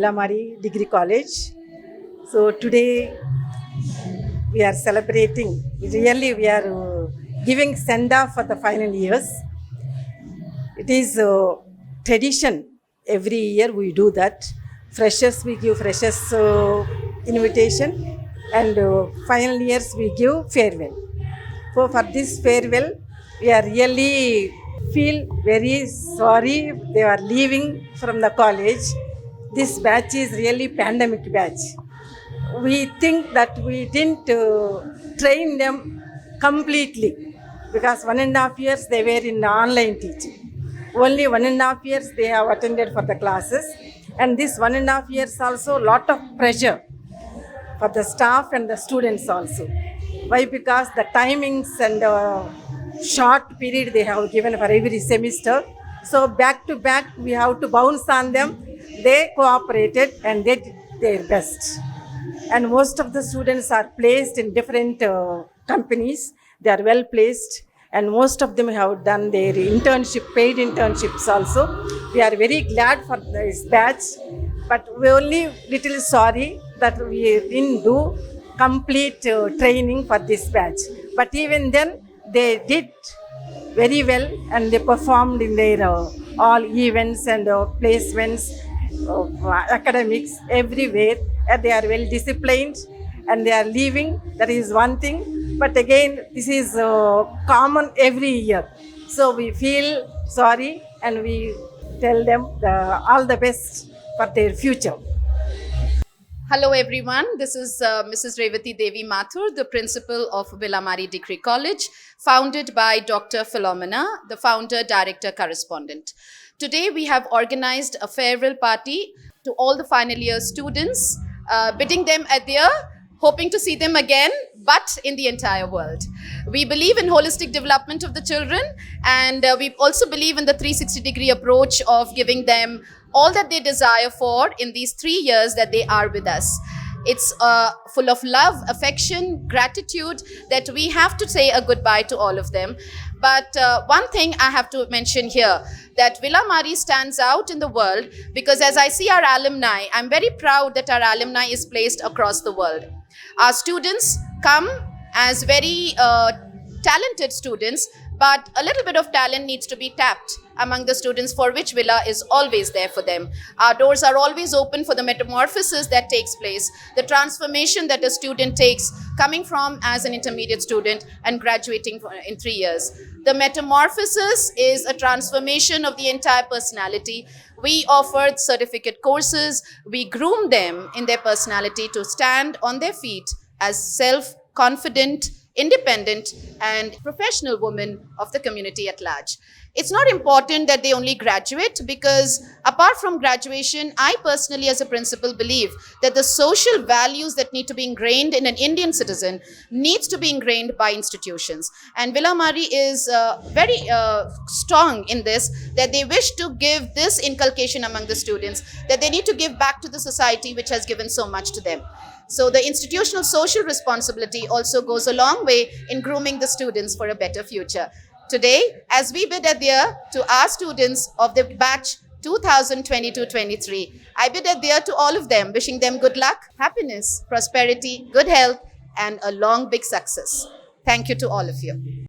Villamari Degree College. So today we are celebrating. Really, we are giving send-off for the final years. It is tradition. Every year we do that. Freshers, we give freshers invitation, and final years we give farewell. So for this farewell, we are really feel very sorry they are leaving from the college. This batch is really pandemic batch. We think that we didn't train them completely because 1.5 years they were in online teaching. Only 1.5 years they have attended for the classes, and this 1.5 years also lot of pressure for the staff and the students also. Why? Because the timings and short period they have given for every semester. So back to back we have to bounce on them. They cooperated and they did their best. And most of the students are placed in different companies. They are well placed, and most of them have done their internship, paid internships also. We are very glad for this batch, but we only little sorry that we didn't do complete training for this batch. But even then, they did very well, and they performed in their all events and placements, academics, everywhere. And they are well disciplined, and they are leaving. That is one thing. But again, this is common every year. So we feel sorry, and we tell them all the best for their future. Hello everyone, this is Mrs. Revati Devi Mathur, the principal of Villamari Degree College, founded by Dr. Philomena, the founder, director, correspondent. Today we have organized a farewell party to all the final year students, bidding them adieu, hoping to see them again, but in the entire world. We believe in holistic development of the children, and we also believe in the 360-degree approach of giving them all that they desire for in these 3 years that they are with us. It's full of love, affection, gratitude that we have to say a goodbye to all of them. But one thing I have to mention here, that Villamari stands out in the world because as I see our alumni, I'm very proud that our alumni is placed across the world. Our students come as very talented students, but a little bit of talent needs to be tapped among the students, for which Villa is always there for them. Our doors are always open for the metamorphosis that takes place, the transformation that a student takes coming from as an intermediate student and graduating in 3 years. The metamorphosis is a transformation of the entire personality. We offered certificate courses. We groom them in their personality to stand on their feet as self-confident, independent and professional women of the community at large. It's not important that they only graduate, because apart from graduation, I personally as a principal believe that the social values that need to be ingrained in an Indian citizen needs to be ingrained by institutions. And Villamari is very strong in this, that they wish to give this inculcation among the students, that they need to give back to the society which has given so much to them. So the institutional social responsibility also goes a long way in grooming the students for a better future. Today, as we bid adieu to our students of the batch 2022-23, I bid adieu to all of them, wishing them good luck, happiness, prosperity, good health, and a long, big success. Thank you to all of you.